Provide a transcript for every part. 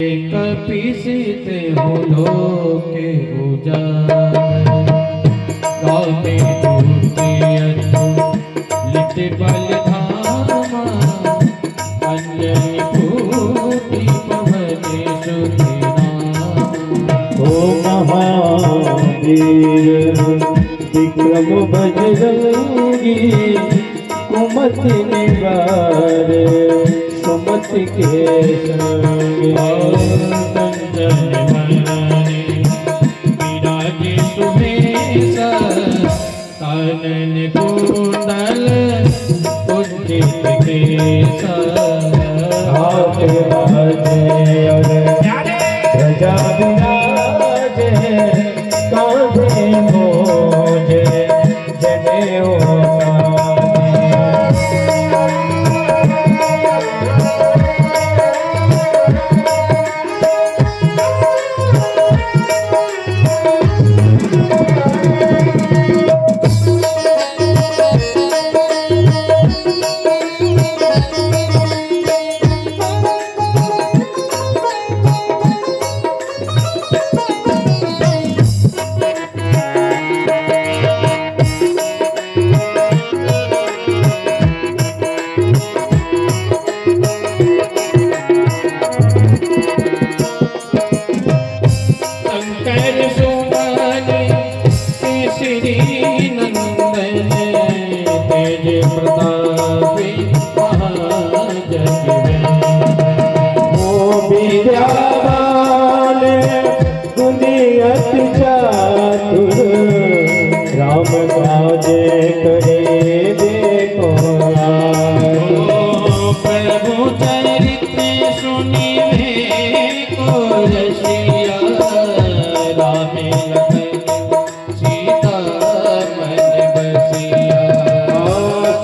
कपिसित हो लोके उजागर गावे लिट बल धामा अंजलि फूटी पवने ओ महावीर विक्रम बजरंगी कुमति निवार सुमति के संगी संजन मरणे विराजे सुमेश कानन कुंडल कुंजित केश हाथ बाजे प्रजा विराजे कांधे मोजे जनेऊ राम काजे करे देखो प्रभु चरित्र सुनिवे को रसिया राम लखन सीता मन बसिया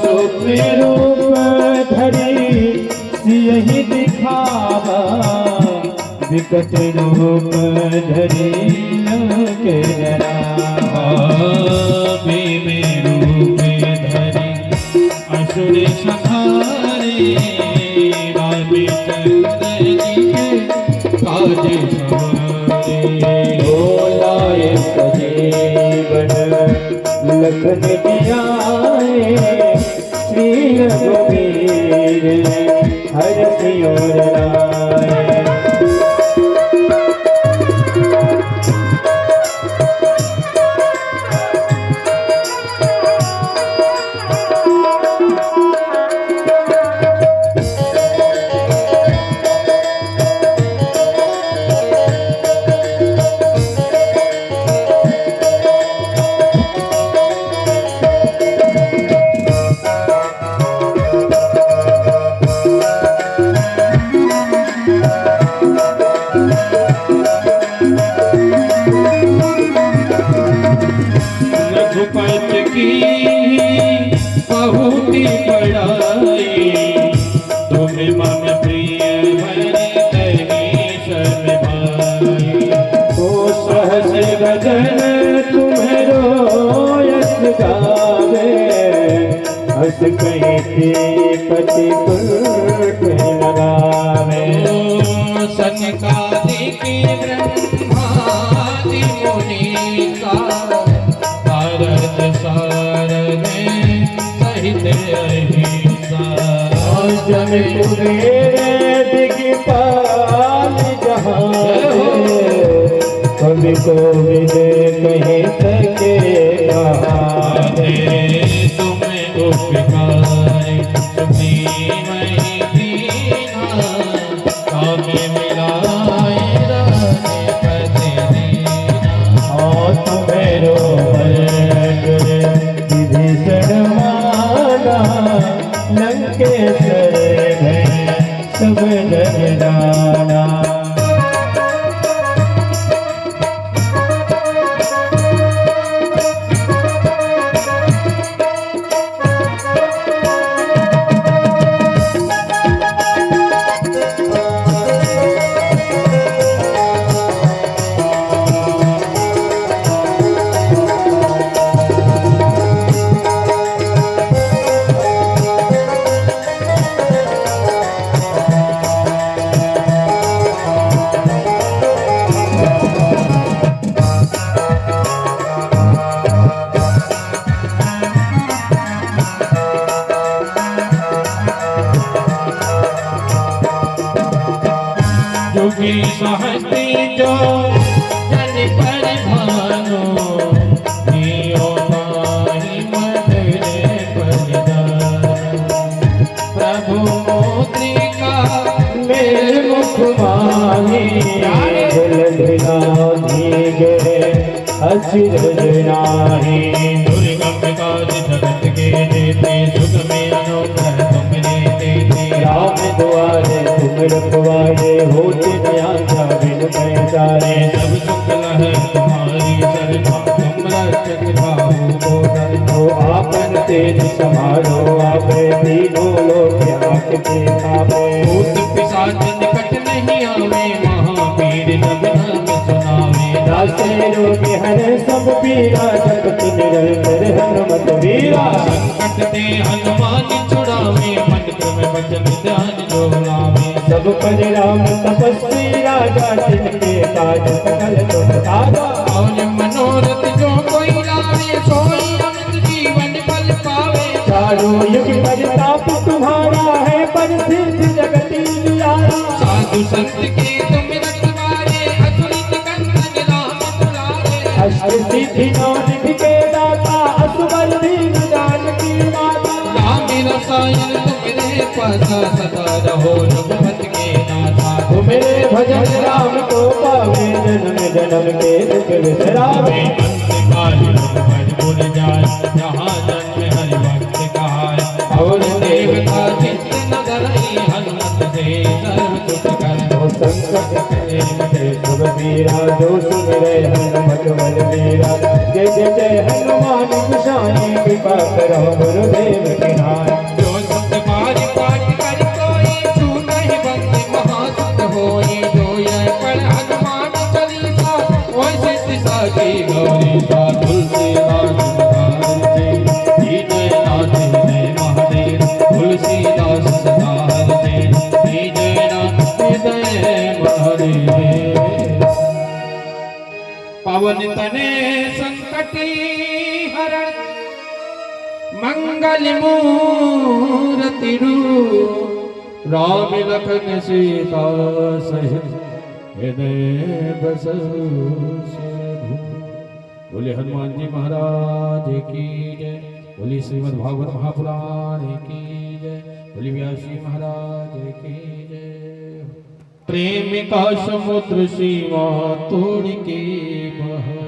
सूक्ष्म रूप धरी यही दिखावा विकट रूप धरी के रूप धरी असुर संहारे रामचंद्र जी के काज सवारे बोलाए सजीवन लखन जियाए श्री रघुवीर हर सियोर लाए रघुपति की बहुती बड़ाई तुम्हें मन प्रिय भरी तही सब भाई ओ सहस गजन तुम्हें यश गावे हस कहीं पति पुर लगावे सनकादिक ब्रह्मादि मुनि का भारत सार में सहित अहिंसा जन कुबेर दिगपाल जहाँ कवि कोविद कहीं सके कहाँ तुम्हें उपकार सुखी दीना कामे मिलाए पति दीना और तुम्हें विभीषण माना लंकेश्वर सब जन जाना सुखी सहती जो जन पर भानो जियो ताहि मधुर परिधान प्रभु मुद्रिका मेरे मुख माही भुलना भीगे असिर नाही दुर्गम काज जगत के जेते सुख में अनोखा तुम देते राम द्वारे तुम रखवारे होते नया बिन पैसारे सब सुख लहै तुम्हारी सरना तुम रक्षक भाऊ को तो आपन तेज समारो आप तीनों लोग आँख के खावे भूत पिशाच निकट नहीं आवे महावीर जब नाम सुनावे दासे रोग हर सब पीरा जगत निरंतर हनुमत वीरा संकट ते हनुमान छुड़ावे मन क्रम वचन ध्यान जो लावे सब पर राम तपस्वी राजा जिनके काज सकल तुम साजा और मनोरथ जो कोई लावे सोई अमित जीवन फल पावे चारों युग परिताप तुम्हारा है पर सिद्ध जगती दुलारा साधु संत के तुम रखवारे असुरित कंदन राम दुलारे अष्ट सिद्धि नौ निधि के दाता असुबर दीन जानकी माता राम रसायन तुमरे पासा सदा रहो रघुपत के नाथा तुम मेरे भजन राम को पावे जन्म जन्म के दुख विसरावे अंत काल रघुपत पुर जाय जहाँ जन्म हरि भक्त कहाय और देवता चित्त न धरई हनुमत से सर्व सुख कर संकट के मिटे शुभ वीरा जो सुन रहे हनुमत बल वीरा जय जय जय हनुमान गोसाई कृपा करो गुरुदेव की नाय जो सत्य पारि पाठ कर कोई छूटहि बंद महासुत होई जो यह पढ़ हनुमान चालीसा ओय सिद्धि साखी गौरी सा तुलसीदास सदाहर जी जय नाथ जय महादेव तुलसीदास सदाहर जी जय नाथ जय महादेव पवन तने संकटी हरण मंगल मूर्ति रूप राम लखन सीता सहित हृदय बसहु सिर। बोले हनुमान जी महाराज की जय। बोली श्रीमद् भागवत महापुराण की जय। बोली व्यास जी महाराज की जय। प्रेम का समुद्र सीमा तोड़ के बहे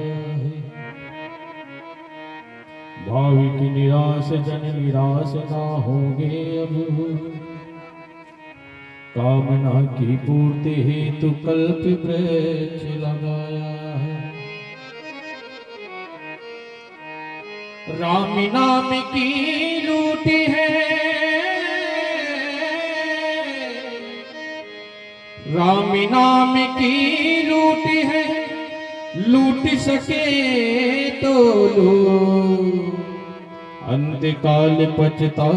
भाविक निराश जन निराश ना होंगे अब कामना की पूर्ति हेतु कल्प वृक्ष लगाया है राम नाम की लूट है राम नाम की लूट है लूट सके तो लो अंत काल पछता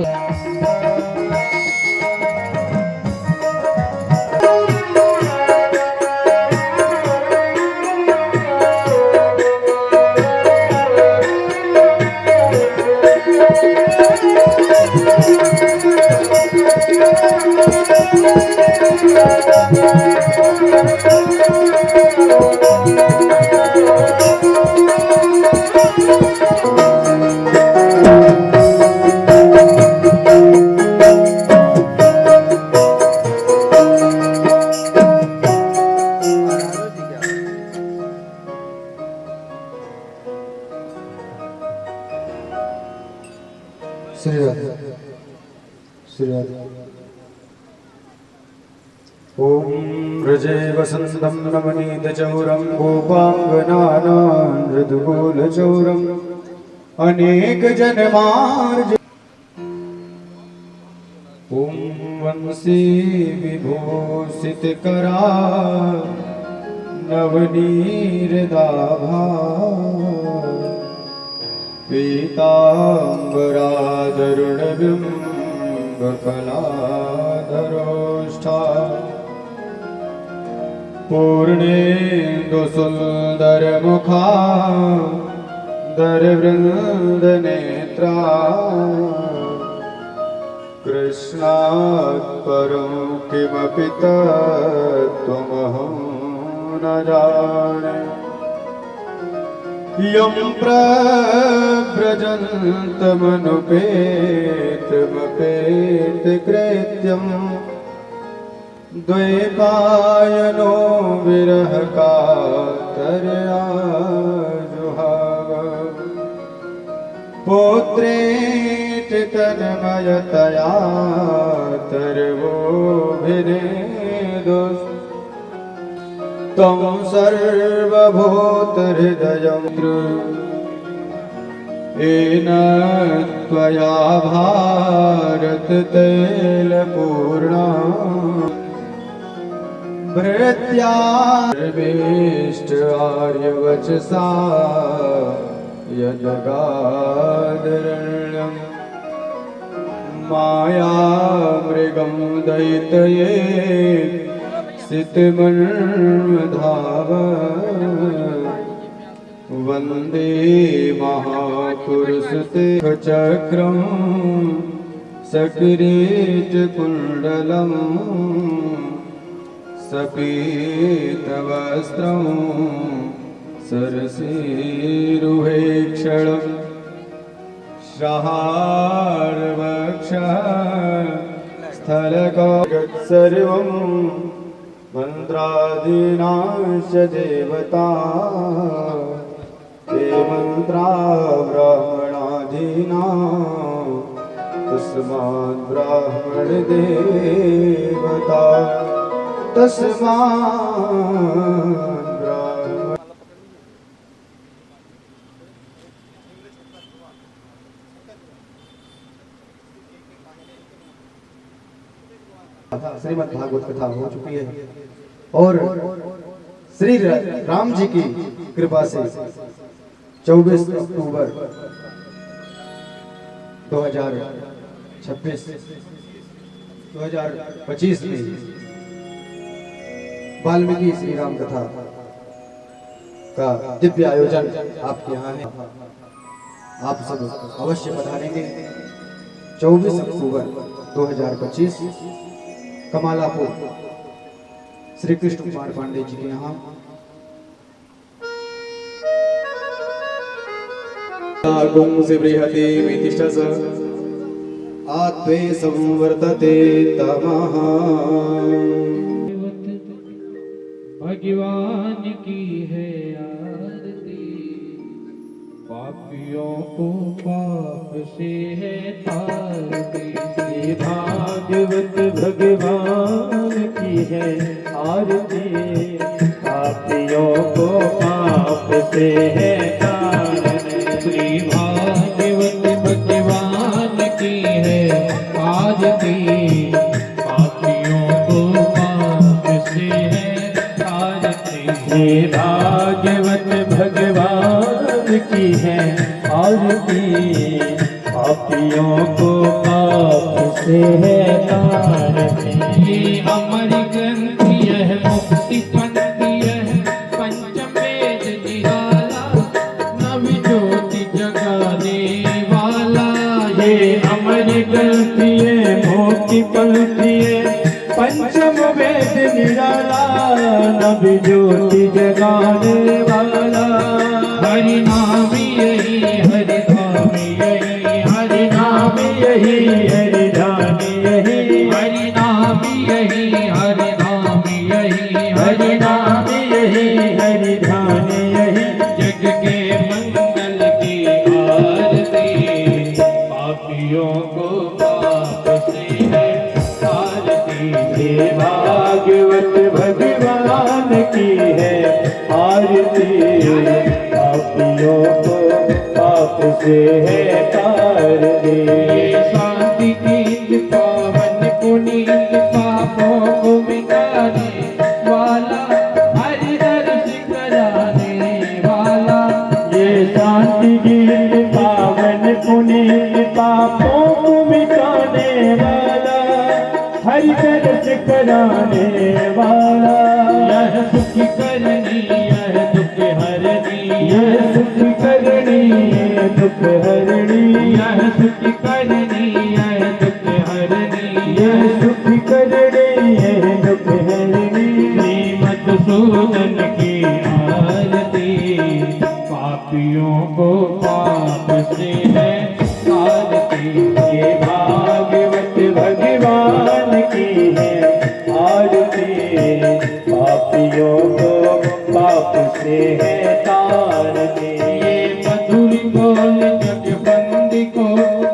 व्रजे वसन्तं नवनीतचौरं गोपाङ्गनानां मृदुकूलचौरम् अनेकजनमार्ज ॐ वंशी विभूषितकरा नवनीरदाभा पीताम्बरादरुणबिम्बफलाधरोष्ठा पूर्णेन्दुसुन्दरमुखा दरवृन्दनेत्रा कृष्णात् परं किमपि तत्त्वमहं न जाने यं प्रव्रजन्तमनुपेतमपेतकृत्यं द्वैपायनो विरह कातरया जुहाव पुत्रेति तन्मयतया तर्वोभिनेदुस् तं सर्वभूतहृदयं येन त्वया भारततैलपूर्णा भृत्या सर्वेष्ट आर्यवचसा यजगादरण्यं मायामृगं दयितये सितमन्मधाव वन्दे महापुरुषते चक्रं सकिरीटकुण्डलं सपीतवस्त्रं सरसीरुहेक्षणं श्रहारवक्षः स्थलगत्सर्वं मन्त्रादीनांश्च देवता ते मन्त्रा ब्राह्मणादीना तस्मात् ब्राह्मणदेवता तस्मात् ब्राह्मण। श्रीमद् भागवत कथा हो चुकी है और श्री राम जी की कृपा से 24 अक्टूबर 2025 में वाल्मीकि श्री राम कथा का दिव्य आयोजन आपके यहाँ है। आप सब अवश्य पधारेंगे। 24 अक्टूबर 2025 कमालापुर श्री कृष्ण कुमार पांडे जी के यहाँ से बृहते वितिष्ठस आत्वे संवर्तते तमः। भगवान की है आरती, पापियों को पाप से है तारती। श्री भागवत भगवान की है आरती, पापियों को पाप से है तारती। श्री भागवत भगवान की है आरती, पापियों को पाप से है तारती। श्री भागवत भगवान की है आरती, पापियों को पाप से है तारती। ये अमर ग्रंथ यह मुक्ति पंथ यह पंचम वेद निराला, नव ज्योति जगाने वाला। ये अमर ग्रंथ ये मोक्ति पंथ ये पंचम वेद निराला, नव ज्योति जगाने वाला। हरि नाम यही हरि धाम यही, हरि नाम यही हरि ध्यान यही, हरि नाम यही हरि नाम यही, हरि नाम यही हरि ध्यान यही। जग के मंगल की आरती, पापियों को पाप से है तारती। हे भागवत भगवान की है आरती, पापियों को पाप से है तारती। शांति गीत पावन पुनीत पापों को मिटाने वाला, हरि दर्श कराने वाला। ये शांति गीत पावन पुनीत पापों को मिटाने वाला, हरि दर्श कराने वाला। यह सुख करनी यह दुख हरनी, यह सुख करनी यह दुख हरणी, यह सुख करनी यह दुख हरनी। यह सुख करनी यह दुख हरणी। श्रीमद् मधुसूदन की आरती, पापियों को पाप से है आरती। ये भागवत भगवान की है आरती, पापियों को पाप से है तारती। ये मधुर बोल जगबंदी को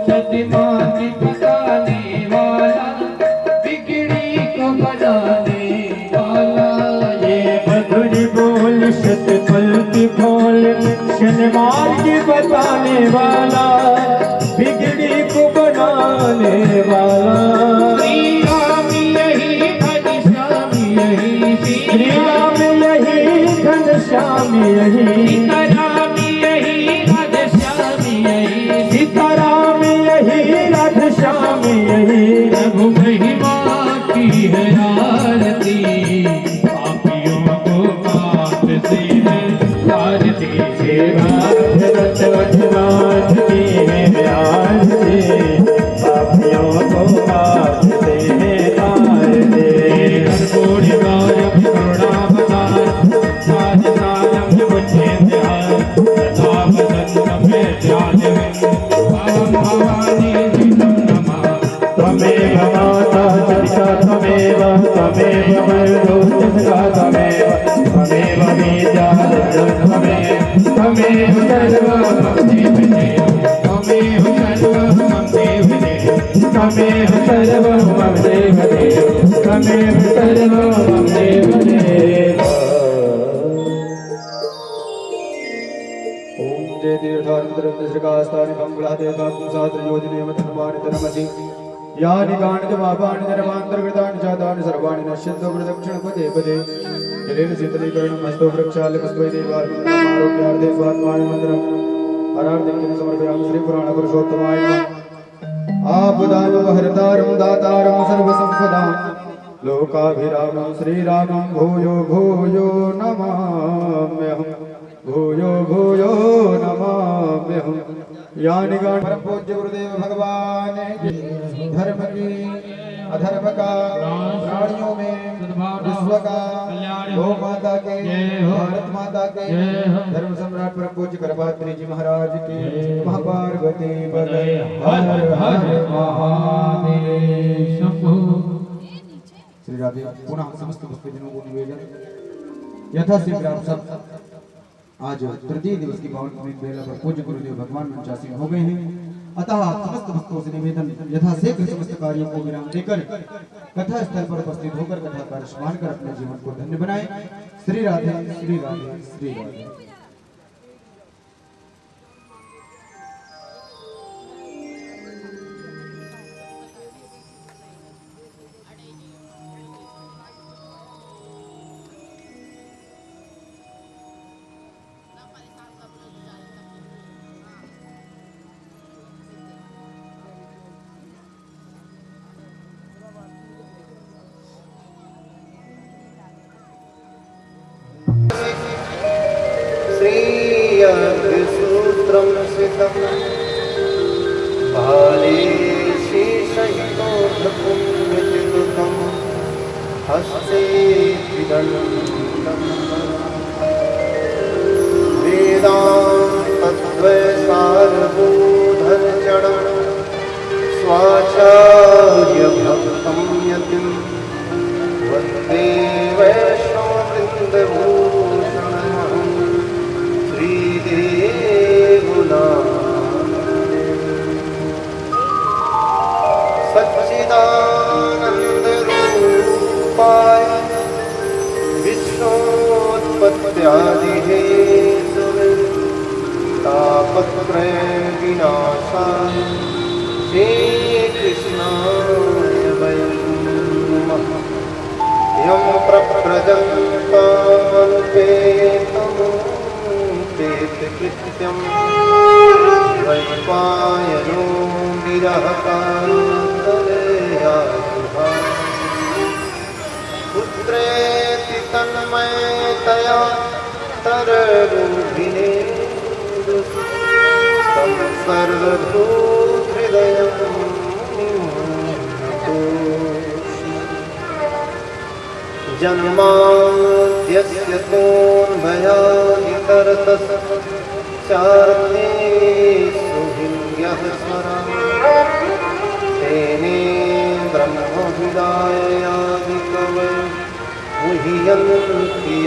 सतमान बताने वाला, बिगड़ी को बनाने वाला। ये मधुर बोल सतपंथी बोल शनमार्ग बताने वाला, बिगड़ी को बनाने वाला। श्री राम यही घनश्याम यही, श्री राम यही घनश्याम यही, सीताराम यही राधश्याम यही, सीताराम यही राधश्याम यही। प्रभु महिमा की है आरती, पापियों को पाप से है तारती। सेवा भगवत भगवान की है आरती, पापियों को पाप से है तारती। कर्पूरी गौरव करुणावतार, साधसाधम बुद्धिद्याय, तथा वदन्तं मे ध्यानविन्, भवं भवानी दिनं नमः। त्वमेव माता चरिता त्वमेव, त्वमेव वरदोषसखा त्वमेव, त्वमेव विद्यालयं त्वमेव, त्वमेव सर्वं मम देवदेव, त्वमेव सर्वं मम देवदेव, त्वमेव सर्वं मम देवदेव, त्वमेव सर्वं मम देवदेव। ओम जय तीर्थानंदरश्रकास्तानि मंगलादेवतानि धर्मसि यानि गाणजमापानि धर्मान्तर्गतानि जातानि सर्वाणि नश्यन्तो प्रदक्षिणपदे पदे जलेन शीतलीकरणं हस्तो वृक्षालकस्त्वै देवारोग्यार्थे स्वात्मानि मन्त्रम् अरार्धिक्यं समर्पयामि श्रीपुराणपुरुषोत्तमाय नमः। आपदामहर्तारं दातारं सर्वसम्पदां लोकाभिरामं श्रीरामं भूयो भूयो नमाम्यहम्, भूयो भूयो नमाम्यहम्। यानि गान परम पूज्य गुरुदेव भगवान धर्म की अधर्म का प्राणियों में विश्व का गौ माता के भारत माता के धर्म सम्राट परम पूज्य करपात्री जी महाराज की महापार्वती पते हर हर महादेव शंभु। श्री राधे पुनः समस्त भक्तजनों को निवेदन, यथाशीघ्र आप सब आज तृतीय दिवस की पावन बेला पर पूज्य गुरुदेव भगवान मंचासीन हो गए हैं, अतः समस्त भक्तों से निवेदन यथाशीघ्र समस्त कार्यों को विराम देकर कथा स्थल पर उपस्थित होकर कथा का स्मरण कर अपने जीवन को धन्य बनाएं। श्री राधे श्री राधे श्री राधे। सूत्रं सिद्धं बाले शेषहितोऽधपुण्यतिलुतं हस्ते त्रिदण्डं वेदान्तद्वयसारबोधनचरणं स्वाचार्यभक्तं यतिं वन्दे वैष्णववृन्दभूषणम् सच्चिदानन्दरूपाय विश्वोत्पत्त्यादिहेतवे तापत्रय विनाशाय श्रीकृष्णाय वै नमः। यं प्रव्रजन्तमनुपेतम् कृत्यं वैपायनो विरहकातलेयाजुहा पुत्रेति तन्मयतया तररूपिणे तं सर्वभूहृदयं नतोऽस्मि। जन्माद्यस्य भयादितरतस् चार्थे सुभिर्यः स्वरा तेने ब्रह्मविदायादिकवै मुह्यन्ति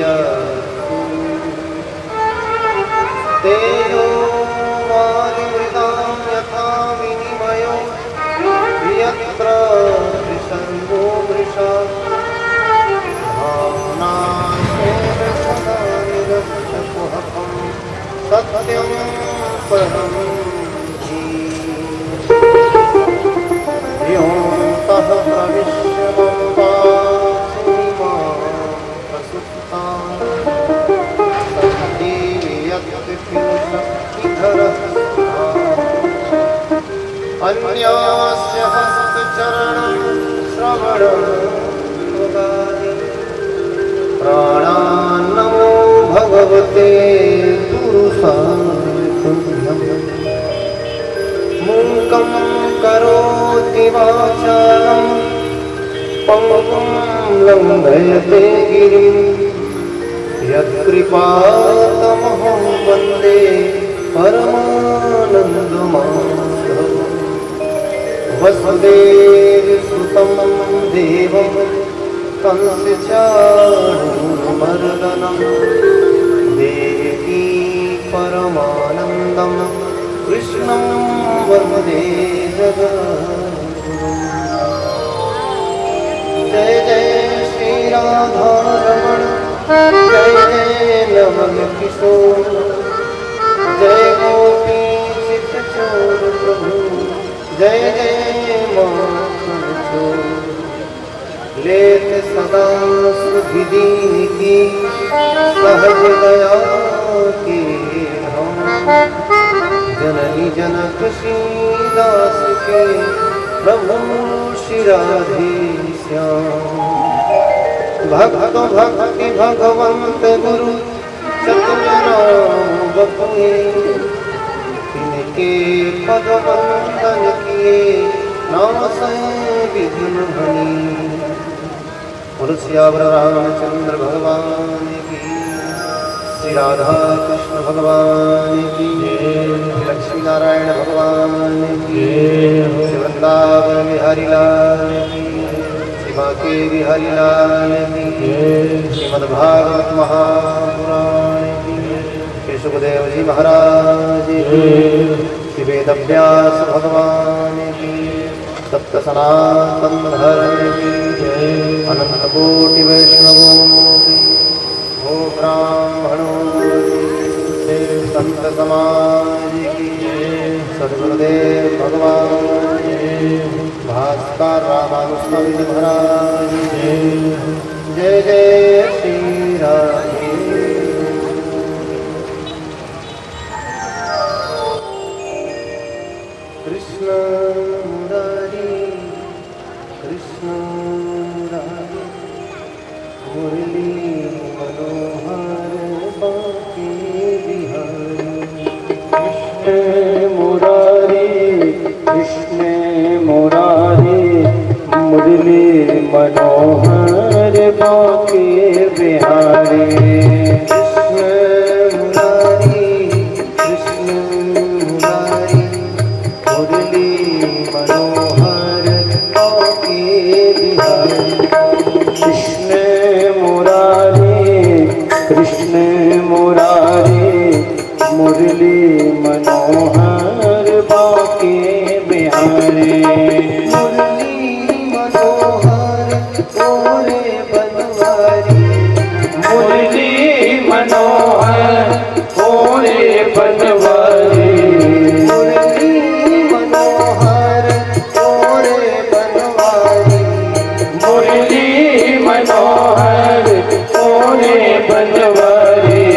तेजो वारिमृदां यथा विनिमयो यत्र विसर्गो वृषा भावनाशेन सदा निरस्तकुहकं सत्यं परं योऽन्तः प्रविश्य मम वाचमिमां प्रसुप्तां अन्यास्य हस्तचरणं श्रवणं योगादि प्राणान्नमो भगवते पुरुषाय तुभ्यं मूकं करोति वाचालं पङ्गुं लङ्घयते गिरिं यत्कृपातमहं वन्दे परमानन्दमाधवम् वसुदेवसुतं देवं कंसचाणूरमर्दनं देवकी परमानन्दं कृष्णं वन्दे जगद्गुरुम् जय जय श्री राधारमण जय जय नवल किशोर जय गोपी चित्तचोर प्रभु जय जय मोहन चोर लेत सदा सुखदीन की सहज दया के हम जननी जनक श्री दास के प्रभु श्री राधे श्याम भक्त भक्ति भगवंत गुरु सतनाम बपुए तिनके पद वंदन किए नासै विघ्न हनि तुलसियावर रामचंद्र भगवान की श्री राधा कृष्ण भगवान की लक्ष्मी नारायण भगवान की वृंदावन बिहारी लाल की बाके बिहारी लाल की श्रीमद्भागवत महापुराण की श्री सुखदेव जी महाराज की श्री वेदव्यास भगवान की सप्त सनातन धर्म की अनंत कोटि वैष्णवों की हो ब्राह्मणों की संत समाज की सद्गुरुदेव भगवान भास्कर रामानुस्वामी महाराज जय जय श्री राधे कृष्ण मुरारी कृष्ण मुरारी मुरली मनोहर बाके बिहारी कृष्ण मुरारी कृष्ण मुरारी मुरली मनोहर बाके बिहारी कृष्ण मुरारी कृष्ण मुरारी मुरली मनोहर बाके बिहारी कृष्ण मुरारी कृष्ण मुरारी मुरली मनोहर बाके बिहारी मुरली मनोहर तोरे बनवारी मुरली मनोहर तोरे बनवारी मुरली मनोहर तोरे बनवारी मुरली मनोहर तोरे बनवारी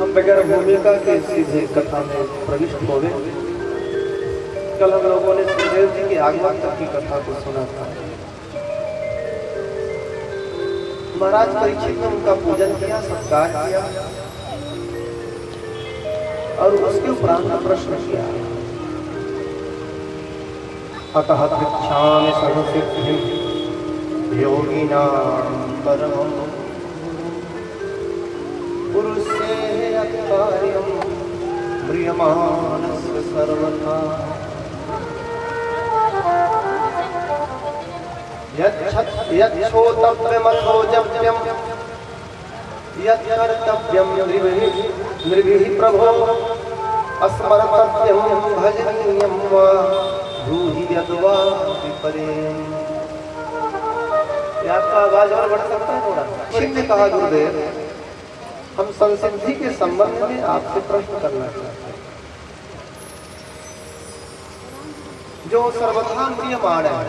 हम बगैर भूमिका के सीधे कथा में प्रविष्ट हो गए। कल हम लोगों ने सुखदेव जी की आगमन तक की कथा को सुना था। महाराज परीक्षित ने उनका पूजन किया, सत्कार किया और उसके उपरांत प्रश्न किया। अतः पृच्छामि सर्वसिद्धिं योगिनां परमं पुरुषे अत्कार्यं म्रियमाणस्य सर्वथा यच्छोतव्यमथोजव्यं यत्कर्तव्यं नृभिः प्रभो अस्मर्तव्यं भजनीयं वा ब्रूहि यद्वा विपरेम। आपका आवाज और बढ़ सकता है थोड़ा? ने कहा गुरुदेव, हम संसिद्धि के संबंध में आपसे प्रश्न करना चाहते हैं। जो सर्वथा म्रियमाण है,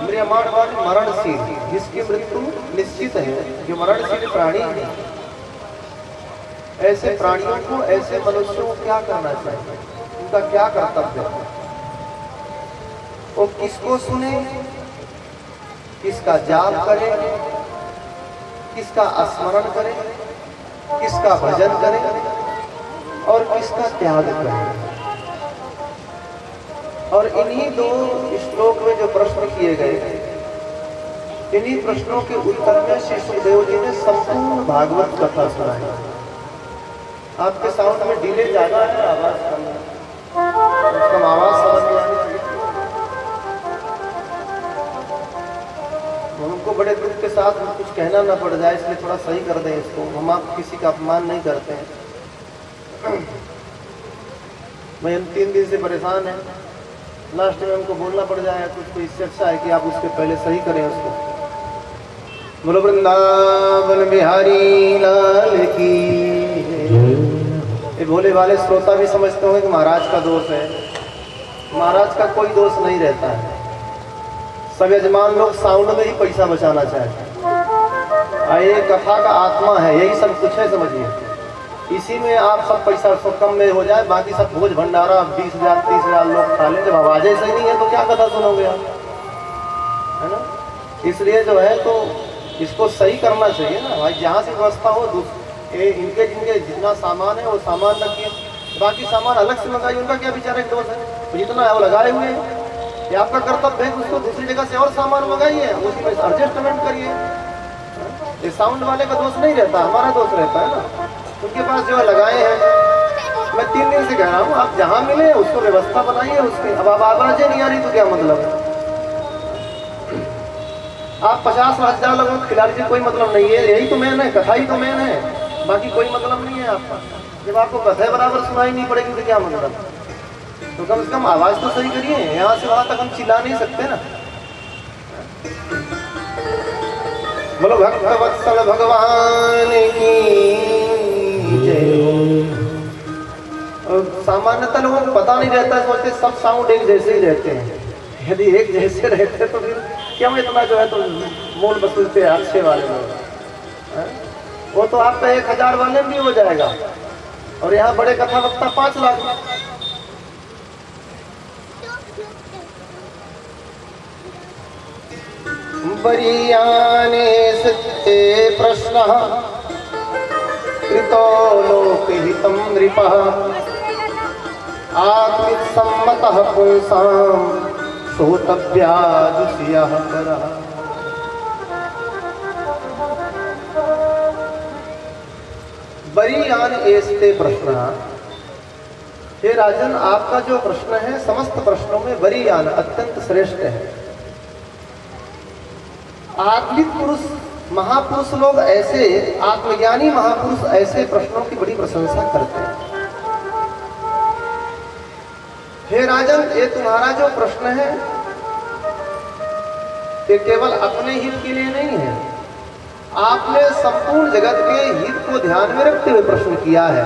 म्रियमाण मरणशील, जिसकी मृत्यु निश्चित है, जो मरणशील प्राणी है, ऐसे प्राणियों को, ऐसे मनुष्यों को क्या करना चाहिए? उनका क्या कर्तव्य है? वो किसको सुने, किसका जाप करे, किसका स्मरण करे, किसका भजन करे और किसका त्याग करे। और इन्हीं दो श्लोक में जो प्रश्न किए गए, इन्हीं प्रश्नों के उत्तर में श्री सुखदेव जी ने संपूर्ण भागवत कथा सुनाई। आपके साउंड में डिले ज्यादा है, आवाज कम है, उसका आवाज समझ में आनी चाहिए। हमको बड़े दुख के साथ कुछ कहना ना पड़ जाए, इसलिए थोड़ा सही कर दें इसको। हम आप किसी का अपमान नहीं करते हैं। मैं 3 दिन से परेशान है, लास्ट में हमको बोलना पड़ जाए कुछ, तो इससे अच्छा है कि आप उसके पहले सही करें उसको। बोलो वृंदावन बिहारी लाल की ये भोले वाले श्रोता भी समझते होंगे कि महाराज का दोष है। महाराज का कोई दोष नहीं रहता है। सब यजमान लोग साउंड में ही पैसा बचाना चाहते हैं। ये कथा का आत्मा है, यही सब कुछ है, समझिए। इसी में आप सब पैसा सब कम में हो जाए, बाकी सब भोज भंडारा 20,000 30,000 लोग खा लें। जब आवाज सही नहीं है तो क्या कथा सुनोगे आप, है ना। इसलिए जो है तो इसको सही करना चाहिए ना भाई। जहाँ से व्यवस्था हो, इनके जिनके जितना सामान है वो सामान रखिए, बाकी सामान अलग से लगाइए। उनका क्या बेचारे दोष है, तो जितना है वो लगाए हुए हैं। ये आपका कर्तव्य है, उसको दूसरी जगह से और सामान मंगाइए, उसी में एडजस्टमेंट करिए। ये साउंड वाले का दोष नहीं रहता, हमारा दोष रहता है ना। उनके पास जो है लगाए हैं। मैं 3 दिन से कह रहा हूँ, आप जहाँ मिले उसको व्यवस्था बनाइए उसकी। अब आवाज़ें नहीं आ रही तो क्या मतलब है। आप 50,000 लोगों को खिला लीजिए, कोई मतलब नहीं है। यही तो मेन है, कथा ही तो मेन है, बाकी कोई मतलब नहीं है आपका। जब आपको कथा बराबर सुनाई नहीं पड़ेगी तो क्या मतलब। तो कम से कम आवाज तो सही करिए। यहाँ से वहां तक हम चिल्ला नहीं सकते ना। बोलो भक्त वत्सल भगवान की जय। सामान्यतः लोगों को पता नहीं रहता, सोचते सब साउंड एक जैसे ही रहते हैं। यदि एक जैसे रहते तो फिर क्यों इतना जो है तो मोल वसूलते हैं अच्छे वाले लोग। वो तो आपका 1,000 वाले में भी हो जाएगा, और यहाँ बड़े कथा वक्ता 5 लाख। बरीयाने सत्ते प्रश्नः कृतो लोकहितं नृपः आत्मसम्मतः पुंसां श्रोतव्यादुषयः परः। बरीयान एस्ते प्रश्न। हे राजन, आपका जो प्रश्न है समस्त प्रश्नों में बरीयान अत्यंत श्रेष्ठ है। आत्मिक पुरुष महापुरुष लोग ऐसे, आत्मज्ञानी महापुरुष ऐसे प्रश्नों की बड़ी प्रशंसा करते हैं। हे राजन, ये तुम्हारा जो प्रश्न है ये केवल अपने हित के लिए नहीं है। आपने संपूर्ण जगत के हित को ध्यान में रखते हुए प्रश्न किया है।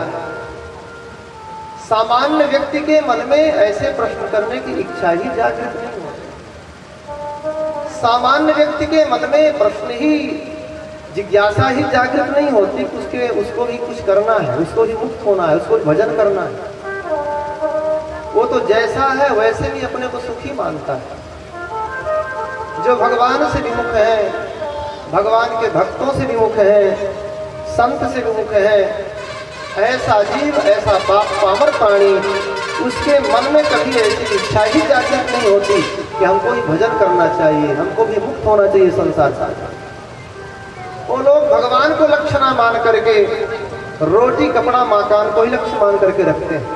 सामान्य व्यक्ति के मन में ऐसे प्रश्न करने की इच्छा ही जागृत नहीं होती। सामान्य व्यक्ति के मन में प्रश्न ही, जिज्ञासा ही जागृत नहीं होती। उसको भी कुछ करना है, उसको भी मुक्त होना है, उसको भजन करना है। वो तो जैसा है वैसे भी अपने को सुखी मानता है। जो भगवान से विमुख है, भगवान के भक्तों से विमुख है, संत से विमुख है, ऐसा जीव, ऐसा पामर प्राणी, उसके मन में कभी ऐसी इच्छा ही जागृत नहीं होती कि हमको भी भजन करना चाहिए, हमको भी मुक्त होना चाहिए संसार से। वो लोग भगवान को लक्ष्य ना मान करके रोटी कपड़ा मकान को ही लक्ष्य मान करके रखते हैं।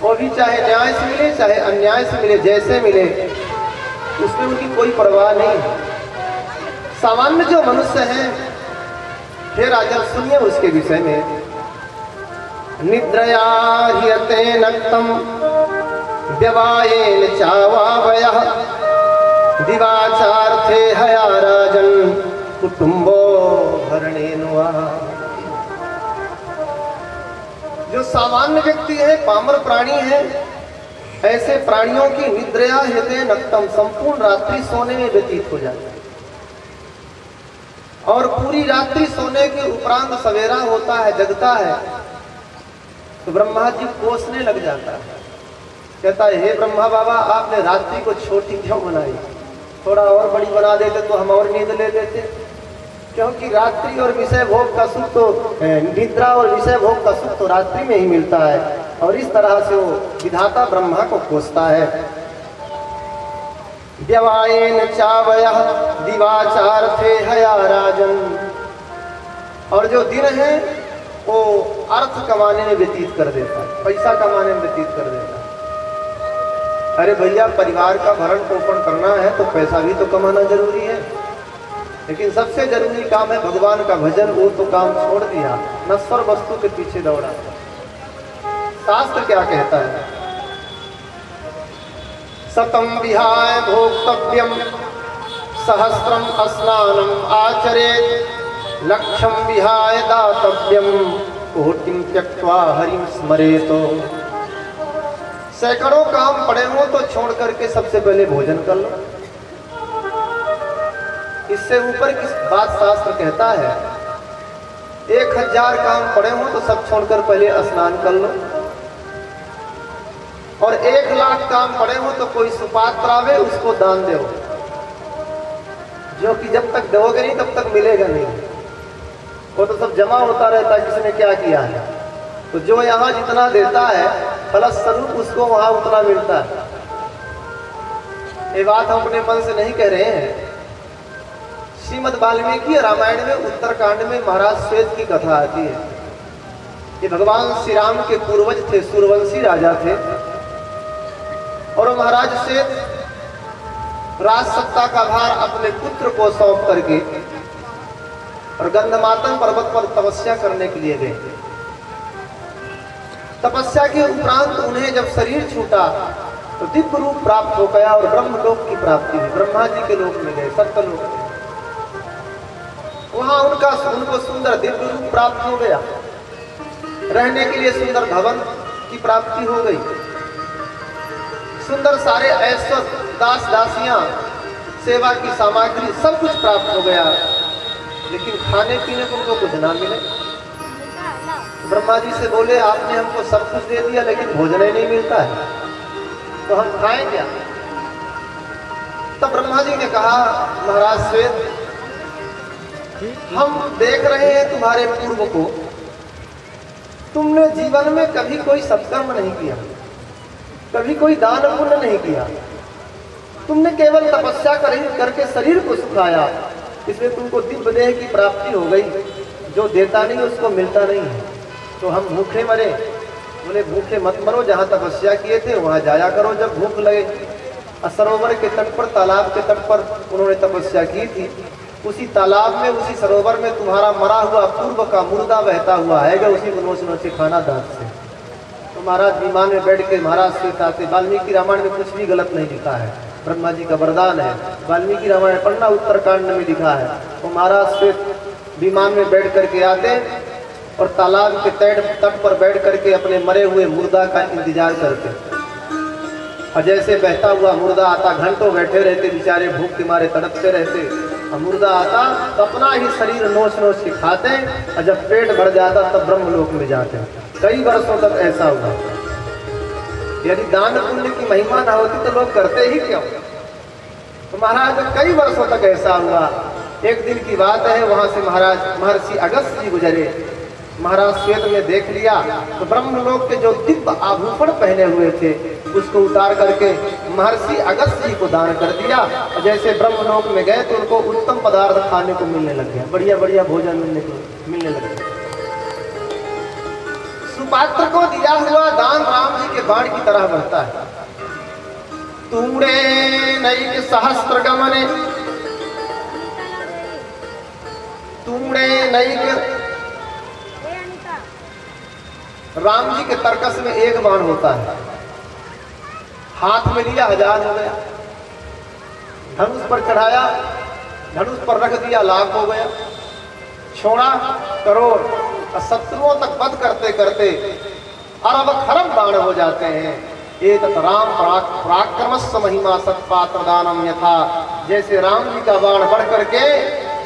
वो भी चाहे न्याय से मिले चाहे अन्याय से मिले, जैसे मिले उसमें उनकी कोई परवाह नहीं है। सामान्य जो मनुष्य हैं, हे राजन सुनिए उसके विषय में। निद्रया ह्यते नक्तम व्यवायेन चावावयः दिवाचार्थे हया राजन कुटुंबो भरणेन वा। जो सामान्य व्यक्ति है, पामर प्राणी है, ऐसे प्राणियों की निद्रया ह्यते नक्तम, संपूर्ण रात्रि सोने में व्यतीत हो जाती है। और पूरी रात्रि सोने के उपरांत सवेरा होता है, जगता है, तो ब्रह्मा जी कोसने लग जाता है। कहता है, हे ब्रह्मा बाबा, आपने रात्रि को छोटी क्यों बनाई? थोड़ा और बड़ी बना देते तो हम और नींद ले लेते। क्योंकि रात्रि और विषय भोग का सुख तो, निद्रा और विषय भोग का सुख तो रात्रि में ही मिलता है। और इस तरह से वो विधाता ब्रह्मा को कोसता है। व्यवायेन चावयः दिवाचार्थे हया राजन। और जो दिन है वो अर्थ कमाने में व्यतीत कर देता है, पैसा कमाने में व्यतीत कर देता है। अरे भैया, परिवार का भरण पोषण करना है तो पैसा भी तो कमाना जरूरी है, लेकिन सबसे जरूरी काम है भगवान का भजन। वो तो काम छोड़ दिया, नश्वर वस्तु के पीछे दौड़ा। शास्त्र क्या कहता है? सतम विहाय भोक्तव्यम सहस्रम स्नानम आचरेत लक्ष्यम विहाय दातव्यम कोटिं त्यक्त्वा हरिं स्मरेतो। सैकड़ों काम पड़े हो तो छोड़ करके सबसे पहले भोजन कर लो। इससे ऊपर किस बात शास्त्र कहता है, 1000 काम पड़े हो तो सब छोड़कर पहले स्नान कर लो, और 1,00,000 काम पड़े हो तो कोई सुपात्र आवे उसको दान दो, जो कि जब तक दोगे नहीं तब तक मिलेगा नहीं, वो तो सब जमा होता रहता है किसने क्या किया है। तो जो यहाँ जितना देता है फलस्वरूप उसको वहां उतना मिलता है। ये बात हम अपने मन से नहीं कह रहे हैं। श्रीमद् वाल्मीकि रामायण में उत्तरकांड में महाराज श्वेत की कथा आती है। ये भगवान श्री राम के पूर्वज थे, सूर्यवंशी राजा थे, और महाराज श्वेत राज सत्ता का भार अपने पुत्र को सौंप करके और गंधमादन पर्वत पर तपस्या करने के लिए गए। तपस्या के उपरांत उन्हें जब शरीर छूटा तो दिव्य रूप प्राप्त हो गया और ब्रह्मलोक की प्राप्ति हुई। ब्रह्मा जी के लोक में गए, सत्यलोक में। वहां उनको सुंदर दिव्य रूप प्राप्त हो गया, रहने के लिए सुंदर भवन की प्राप्ति हो गई, सुंदर सारे ऐश्वर्य, दास दासियां, सेवा की सामग्री सब कुछ प्राप्त हो गया, लेकिन खाने पीने को उनको कुछ ना मिले। ब्रह्मा जी से बोले आपने हमको सब कुछ दे दिया लेकिन भोजन ही नहीं मिलता है, तो हम खाएं क्या? तब ब्रह्मा जी ने कहा महाराज श्वेत, हम देख रहे हैं तुम्हारे पूर्व को, तुमने जीवन में कभी कोई सत्कर्म नहीं किया, कभी कोई दान पुण्य नहीं किया, तुमने केवल तपस्या करके शरीर को सुखाया, इसलिए तुमको दिव्य देह की प्राप्ति हो गई। जो देता नहीं उसको मिलता नहीं है, तो हम भूखे मरे। बोले भूखे मत मरो, जहाँ तपस्या किए थे वहाँ जाया करो जब भूख लगे। सरोवर के तट पर, तालाब के तट पर उन्होंने तपस्या की थी, उसी तालाब में, उसी सरोवर में तुम्हारा मरा हुआ पूर्व का मुर्दा बहता हुआ आएगा, उसी को नोच नोच खाना दांत से। तो महाराज विमान में बैठ के महाराज श्वेत आते। वाल्मीकि रामायण में कुछ भी गलत नहीं लिखा है, ब्रह्मा जी का वरदान है। वाल्मीकि रामायण पढ़ना, उत्तरकांड में लिखा है। तो महाराज श्वेत विमान में बैठ करके आते और तालाब के तट पर बैठ करके अपने मरे हुए मुर्दा का इंतजार करते, और जैसे बहता हुआ मुर्दा आता, घंटों बैठे रहते बेचारे, भूख के मारे तड़पते रहते। और मुर्दा आता तो अपना ही शरीर नोच नोच के खाते, और जब पेट भर जाता तब ब्रह्मलोक में जाते। कई वर्षों तक ऐसा हुआ। यदि दान पुण्य की महिमा ना होती तो लोग करते ही क्यों? तो महाराज कई वर्षों तक ऐसा हुआ। एक दिन की बात है, वहां से महर्षि अगस्त्य जी गुजरे। महाराज श्वेत ने देख लिया तो ब्रह्मलोक के जो दिव्य आभूषण पहने हुए थे उसको उतार करके महर्षि अगस्त्य जी को दान कर दिया। और जैसे ब्रह्मलोक में गए तो उनको उत्तम पदार्थ खाने को मिलने लग गया, बढ़िया बढ़िया भोजन मिलने लग गया। सुपात्र को दिया हुआ दान राम जी के बाण की तरह बढ़ता है। तूणे नैक सहस्त्र गमने, तूणे नैक, राम जी के तरकस में एक बाण होता है, हाथ में लिया 1000 हो गया, धनुष पर चढ़ाया, धनुष पर रख दिया, लाख हो गया, छोड़ा करोड़, और शत्रुओं तक वध करते करते अरब खरब बाण हो जाते हैं। एक राम पराक्रमस्व महिमा सत्पात्र दानम यथा, जैसे राम जी का बाण बढ़ करके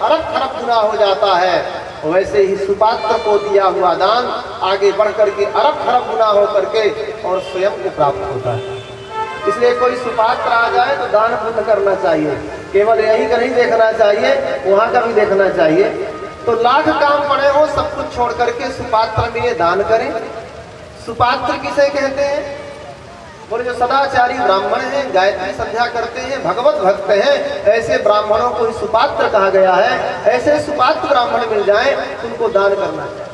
अरब खरब गुना हो जाता है, वैसे ही सुपात्र को दिया हुआ दान आगे बढ़ करके अरब खरब गुना हो करके और स्वयं को प्राप्त होता है। इसलिए कोई सुपात्र आ जाए तो दान पुण्य करना चाहिए, केवल यही का नहीं देखना चाहिए, वहां का भी देखना चाहिए। तो लाख काम पड़े हो सब कुछ छोड़ करके सुपात्र में ये दान करें। सुपात्र किसे कहते हैं? बोले जो सदाचारी ब्राह्मण हैं, गायत्री संध्या करते हैं, भगवत भक्त हैं, ऐसे ब्राह्मणों को ही सुपात्र कहा गया है। ऐसे सुपात्र ब्राह्मण मिल जाएं तो उनको दान करना चाहिए।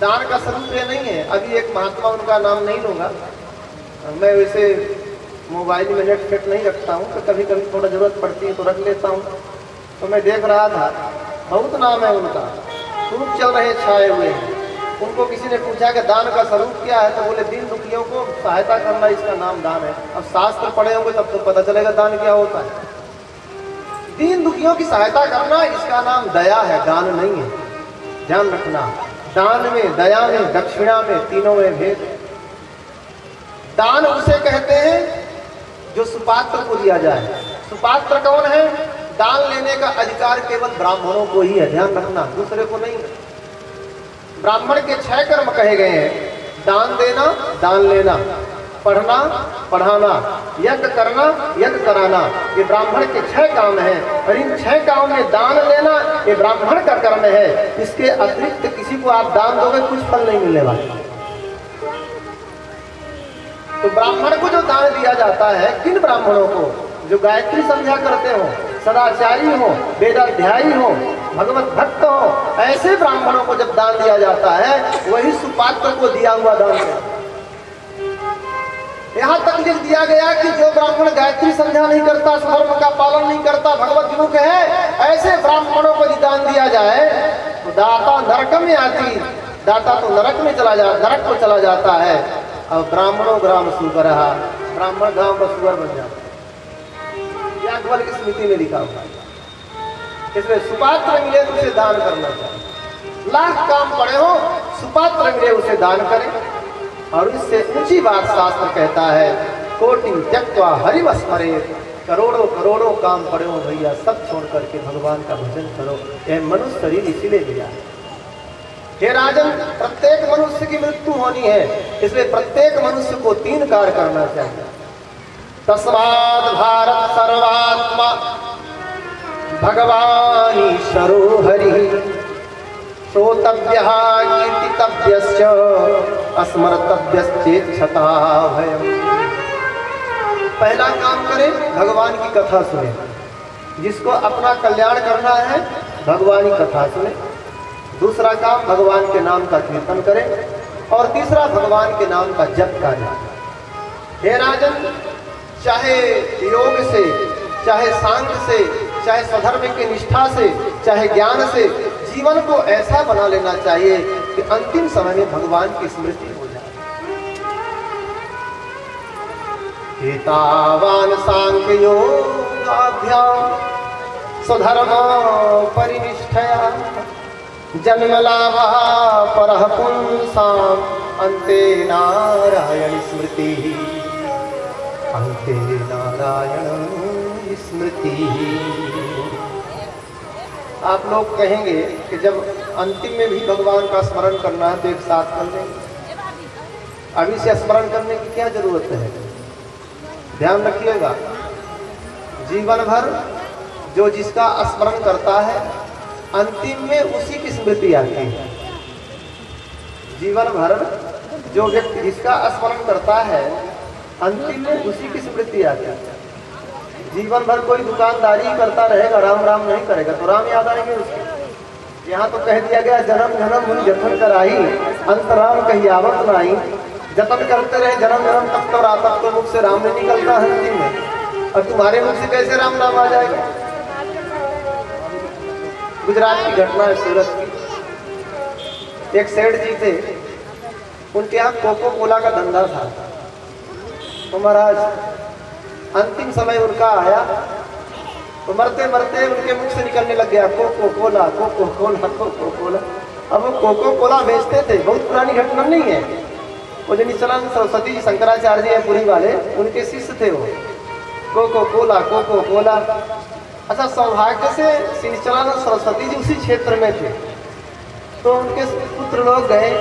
दान का स्वरूप ये नहीं है। अभी एक महात्मा, उनका नाम नहीं लूंगा, मैं वैसे मोबाइल में नेट फेट नहीं रखता हूँ, तो कभी कभी थोड़ा जरूरत पड़ती है तो रख लेता हूँ। तो मैं देख रहा था, बहुत नाम है उनका, खूब चल रहे, छाए हुए हैं। उनको किसी ने पूछा कि दान का स्वरूप क्या है, तो बोले दीन दुखियों को सहायता करना इसका नाम दान है। अब शास्त्र पढ़े होंगे तब तो पता चलेगा दान क्या होता है। दीन दुखियों की सहायता करना इसका नाम दया है, दान नहीं है, ध्यान रखना। दान में, दया में, दक्षिणा में, तीनों में भेद। दान उसे कहते हैं जो सुपात्र को दिया जाए। सुपात्र कौन है? दान लेने का अधिकार केवल ब्राह्मणों को ही है, ध्यान रखना, दूसरे को नहीं। ब्राह्मण के 6 कर्म कहे गए हैं, दान देना, दान लेना, पढ़ना, पढ़ाना, यज्ञ करना, यज्ञ कराना, ये ब्राह्मण के 6 काम हैं। और इन 6 काम में दान लेना ये ब्राह्मण का कर्म है। इसके अतिरिक्त किसी को आप दान दोगे कुछ फल नहीं मिलने वाला। तो ब्राह्मण को जो दान दिया जाता है, किन ब्राह्मणों को? जो गायत्री संध्या करते हो, सदाचारी हो, वेदाध्यायी हो, भगवत भक्त हो, ऐसे ब्राह्मणों को जब दान दिया जाता है वही सुपात्र को दिया हुआ दान है। यहाँ तक लिख दिया गया कि जो ब्राह्मण गायत्री संध्या नहीं करता, धर्म का पालन नहीं करता, भगवत विमुख है, ऐसे ब्राह्मणों को दान दिया जाए तो दाता नरक में आती, दाता तो नरक में चला जाता, नरक को चला जाता है। अब ब्राह्मणों ग्राम सुकर, ब्राह्मण गांव का सुअर बन जाता है। याज्ञवल्क्य की स्मृति में लिखा हुआ है। इसमें सुपात्र मिले तो उसे दान करना चाहिए। लाख काम पड़े हो, सुपात्र मिले उसे दान करें। और इससे ऊंची बात शास्त्र कहता है, कोटि त्यक्त्वा हरिम स्मरेत्। करोड़ों करोड़ों काम पड़े हो भैया, सब छोड़ करके भगवान का भजन करो। यह मनुष्य शरीर इसीलिए दिया है। हे राजन, प्रत्येक मनुष्य की मृत्यु होनी है, इसलिए प्रत्येक मनुष्य को 3 कार्य करना चाहिए। तस्माद् भारत सर्वात्मा भगवानीश्वरो हरिः श्रोतव्यः कीर्तितव्यश्च स्मर्तव्यश्चेच्छता भयम्। पहला काम करें, भगवान की कथा सुने। जिसको अपना कल्याण करना है भगवान की कथा सुने। दूसरा काम, भगवान के नाम का कीर्तन करें। और तीसरा, भगवान के नाम का जप करें। हे राजन, चाहे योग से, चाहे सांख्य से, चाहे स्वधर्म की निष्ठा से, चाहे ज्ञान से, जीवन को ऐसा बना लेना चाहिए कि अंतिम समय में भगवान की स्मृति हो जाए। एतावान सांख्य योगाभ्याम स्वधर्म परिनिष्ठया जन्मलाभः परः पुंसाम् अन्ते नारायण स्मृति, अन्ते नारायण स्मृति। आप लोग कहेंगे कि जब अंतिम में भी भगवान का स्मरण करना है तो एक साथ कर लेंगे, अभी से स्मरण करने की क्या जरूरत है? ध्यान रखिएगा, जीवन भर जो जिसका स्मरण करता है अंतिम में उसी की स्मृति आती है। जीवन भर जो व्यक्ति जिसका स्मरण करता है अंतिम में उसी की स्मृति आती है। जीवन भर कोई दुकानदारी करता रहेगा, राम राम नहीं करेगा तो राम याद आएंगे उसके। यहाँ तो कह दिया गया, जन्म जन्म मुनि जतन कराई, अंत राम कही आवत नाही। जतन करते रहे जन्म जन्म तब तो रात तो मुख से राम नहीं निकलता है अंतिम में, और तुम्हारे मुख से कैसे राम नाम आ जाएगा? गुजरात की घटना है, सूरत की। एक सेठ जी थे, उनके यहाँ कोको कोला का धंधा था। तो महाराज अंतिम समय उनका आया तो मरते मरते उनके मुख से निकलने लग गया Coca Cola, Coca Cola, Coca Cola. अब वो कोको कोला बेचते थे, बहुत पुरानी घटना नहीं है। वो जो निचलानंद सरस्वती जी शंकराचार्य जी है पुरी वाले, उनके शिष्य थे वो। Coca Cola, Coca Cola. अच्छा, सौभाग्य से निचलानंद सरस्वती जी उसी क्षेत्र में थे। तो उनके पुत्र लोग गए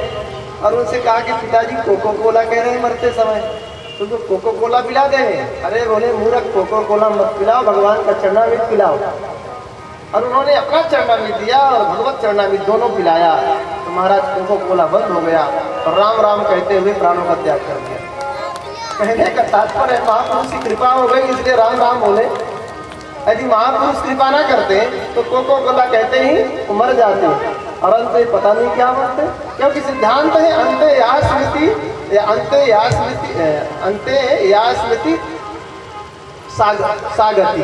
और उनसे कहा कि पिताजी कोको कोला कह रहे हैं मरते समय, तो कोको कोला पिला दें। अरे बोले मूर्ख, कोको कोला मत पिलाओ, भगवान का चरणामृत पिलाओ। और उन्होंने अपना चरणामृत दिया और भगवत चरणामृत दोनों पिलाया। तो महाराज कोको कोला बंद हो गया और राम राम कहते हुए प्राणों का त्याग कर दिया। कहने का तात्पर्य महापुरुष की कृपा हो गई इसलिए राम राम बोले। यदि महापुरुष कृपा ना करते तो कोको कोला कहते ही वो मर जाते, और अंत में पता नहीं क्या मरते। क्योंकि सिद्धांत है अंते या स्मृति, अंते या स्मृति सागति।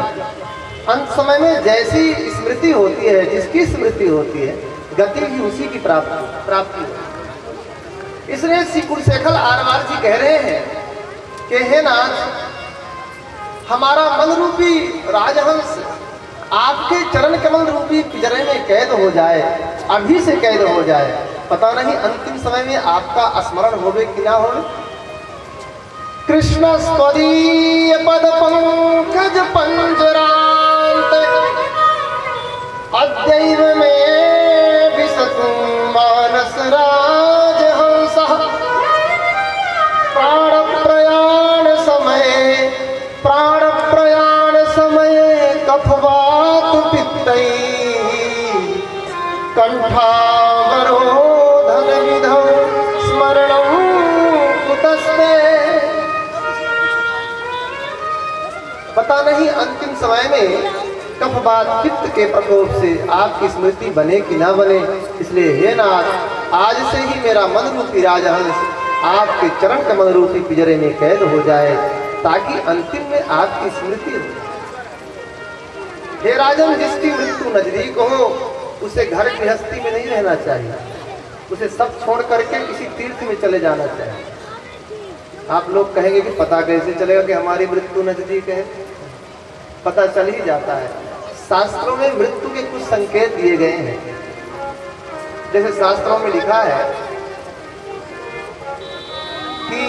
अंत समय में जैसी स्मृति होती है, जिसकी स्मृति होती है, गति भी उसी की प्राप्ति है। इसलिए श्री कुलशेखर आरवार जी कह रहे हैं कि हे नाथ, हमारा मन रूपी राजहंस आपके चरण कमल रूपी पिंजरे में कैद हो जाए, अभी से कैद हो जाए। पता नहीं अंतिम समय में आपका स्मरण होवे कि ना होवे। कृष्ण स्वदीय पद पंकज पंजरांत अद्यैव में विसतु मानस राजहंसः प्राण प्रयाण समय कफवात पित्तै कंठावरोधन विधौ स्मरणं कुतस्ते। पता नहीं अंतिम समय में कफवात पित्त के प्रकोप से आपकी स्मृति बने कि ना बने। इसलिए हे नाथ, आज से ही मेरा मन रूपी राजहंस आपके चरण कमल रूपी पिंजरे में कैद हो जाए, ताकि अंतिम में आपकी स्मृति हो। हे राजन, जिसकी मृत्यु नजदीक हो उसे घर गृहस्थी में नहीं रहना चाहिए, उसे सब छोड़ करके किसी तीर्थ में चले जाना चाहिए। आप लोग कहेंगे कि पता कैसे चलेगा कि हमारी मृत्यु नजदीक है? पता चल ही जाता है। शास्त्रों में मृत्यु के कुछ संकेत दिए गए हैं। जैसे शास्त्रों में लिखा है कि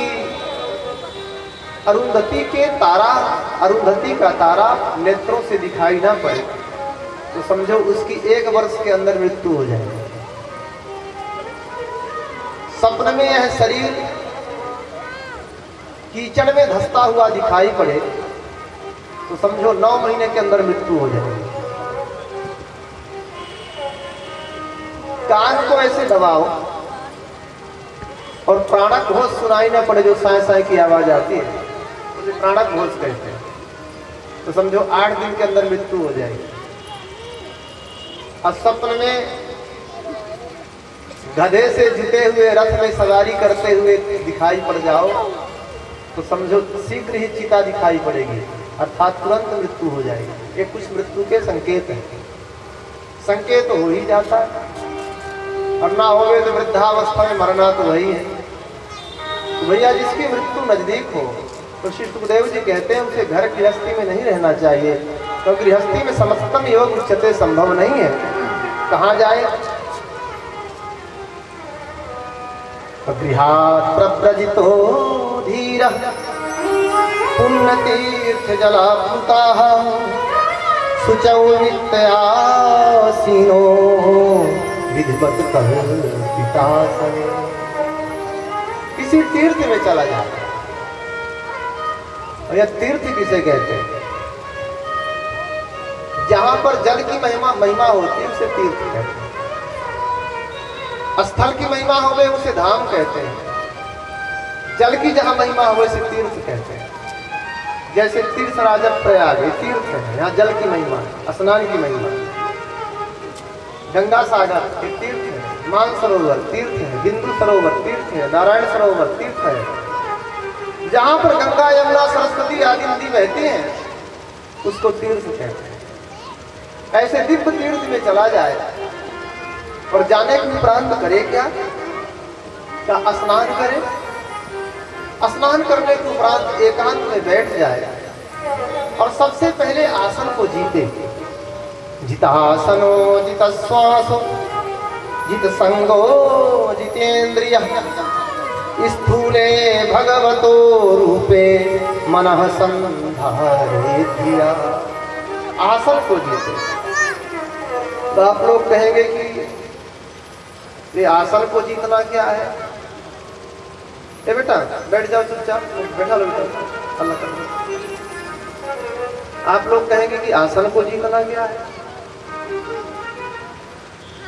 अरुंधति का तारा नेत्रों से दिखाई ना पड़े तो समझो उसकी 1 वर्ष के अंदर मृत्यु हो जाएगी। सपन में यह शरीर कीचड़ में धंसता हुआ दिखाई पड़े तो समझो 9 महीने के अंदर मृत्यु हो जाएगी। कान को ऐसे दबाओ और प्राणक घोष सुनाई ना पड़े, जो साए साए की आवाज आती है उसे प्राणक घोष कहते हैं, तो समझो 8 दिन के अंदर मृत्यु हो जाएगी। और स्वप्न में गधे से जुटे हुए रथ में सवारी करते हुए दिखाई पड़ जाओ तो समझो शीघ्र ही चिता दिखाई पड़ेगी, अर्थात तुरंत मृत्यु हो जाएगी। ये कुछ मृत्यु के संकेत हैं। संकेत हो ही जाता है, और ना होवे तो वृद्धावस्था में मरना तो वही है। तो भैया, जिसकी मृत्यु नजदीक हो तो श्री सुखदेव जी कहते हैं उसे घर गृहस्थी में नहीं रहना चाहिए, क्योंकि गृहस्थी में समस्तम योग उच्चते संभव नहीं है। कहाँ जाए? गृहात् प्रव्रजितो धीरः पुण्यतीर्थ जलाप्लुताः शुचौ नित्यासीनो विधिवत कल्पितासने। किसी तीर्थ में चला जाए, और यह तीर्थ किसे कहते हैं? जहां पर जल की महिमा होती है उसे तीर्थ कहते हैं। स्थल की महिमा होवे उसे धाम कहते हैं। जल की जहां महिमा होवे उसे तीर्थ कहते हैं। जैसे तीर्थ राजा प्रयाग तीर्थ है, यहाँ जल की महिमा, स्नान की महिमा। गंगा सागर तीर्थ है, मानसरोवर तीर्थ है, बिंदु सरोवर तीर्थ है, नारायण सरोवर तीर्थ है। जहां पर गंगा यमुना सरस्वती आदि नदी बहती हैं उसको तीर्थ कहते हैं। ऐसे दिव्य तीर्थ में चला जाए और जाने के उपरांत करे क्या स्नान करे। स्नान करने के उपरांत एकांत में बैठ जाए और सबसे पहले आसन को जीते। जितासनो जित श्वासो जित संगो जितेन्द्रिय स्थूले भगवतो रूपे मनः संधारे धिया। आसन को जीते। तो आप लोग कहेंगे कि ये आसन को जीतना क्या है? ए बेटा बैठ जाओ, चुपचाप बैठा लो बेटा, अल्लाह कर। आप लोग कहेंगे कि आसन को जीतना क्या है?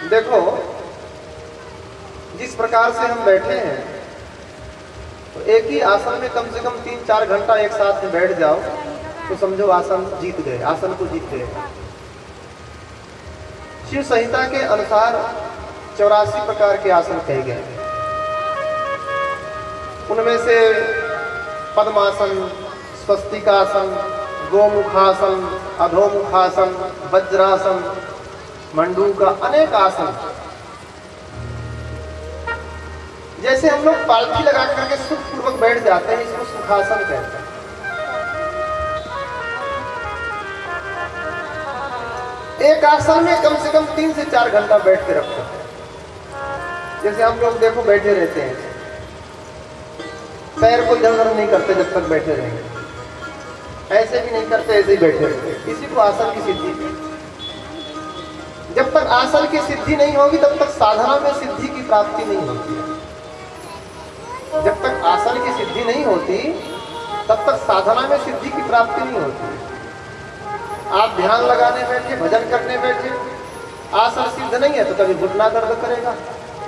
देखो, जिस प्रकार से हम बैठे हैं तो एक ही आसन में कम से कम 3-4 घंटा एक साथ में बैठ जाओ तो समझो आसन जीत गए, आसन को जीत गए। शिव संहिता के अनुसार 84 प्रकार के आसन कहे गए। उनमें से पद्मासन, स्वस्तिकासन, गोमुखासन, अधोमुखासन, वज्रासन, मंडूका, अनेक आसन। जैसे हम लोग पालथी लगा करके सुखपूर्वक बैठ जाते हैं, इसको सुखासन कहते हैं। एक आसन में कम से कम 3 से 4 घंटा बैठ के रखते हैं। जैसे हम लोग देखो बैठे रहते हैं, पैर को इधर उधर नहीं करते जब तक बैठे रहेंगे, ऐसे भी नहीं करते, ऐसे ही बैठे रहते। इसी को आसन की सिद्धि। जब तक आसन की सिद्धि नहीं होगी तब तक साधना में सिद्धि की प्राप्ति नहीं होती। जब तक आसन की सिद्धि नहीं होती तब तक साधना में सिद्धि की प्राप्ति नहीं होती। आप ध्यान लगाने बैठे, भजन करने बैठे, आसन सिद्ध नहीं है तो कभी घुटना दर्द करेगा,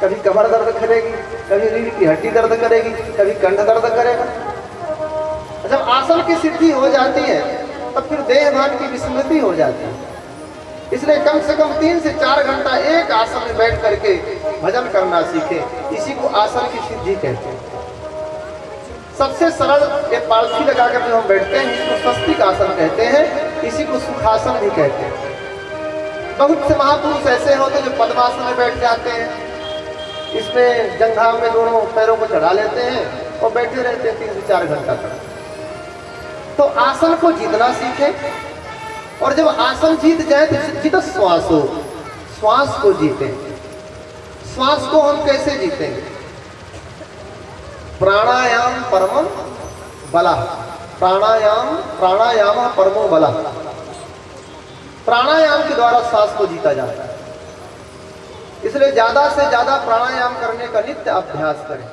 कभी कमर दर्द करेगी, कभी रीढ़ की हड्डी दर्द करेगी, कभी कंठ दर्द करेगा। जब आसन की सिद्धि हो जाती है तब फिर देह भान की विस्मृति हो जाती है। इसलिए कम से कम 3 से 4 घंटा एक आसन में बैठ करके भजन करना सीखे। इसी को आसन की सिद्धि कहते हैं। सबसे सरल ये पालथी लगाकर जो हम बैठते हैं इसको स्वस्तिक आसन कहते हैं, इसी को सुखासन भी कहते हैं। बहुत से महापुरुष ऐसे होते हैं जो पद्मासन में बैठ जाते हैं, इसमें जंघाओं में दोनों पैरों को चढ़ा लेते हैं और बैठे रहते हैं 3 से 4 घंटा तक। तो आसन को जीतना सीखें, और जब आसन जीत जाए तो जीत श्वास हो, श्वास को जीते। श्वास को हम कैसे जीतेंगे? प्राणायाम परमम बला, प्राणायाम परमो बला। प्राणायाम के द्वारा श्वास को जीता जाता है। इसलिए ज्यादा से ज्यादा प्राणायाम करने का नित्य अभ्यास करें।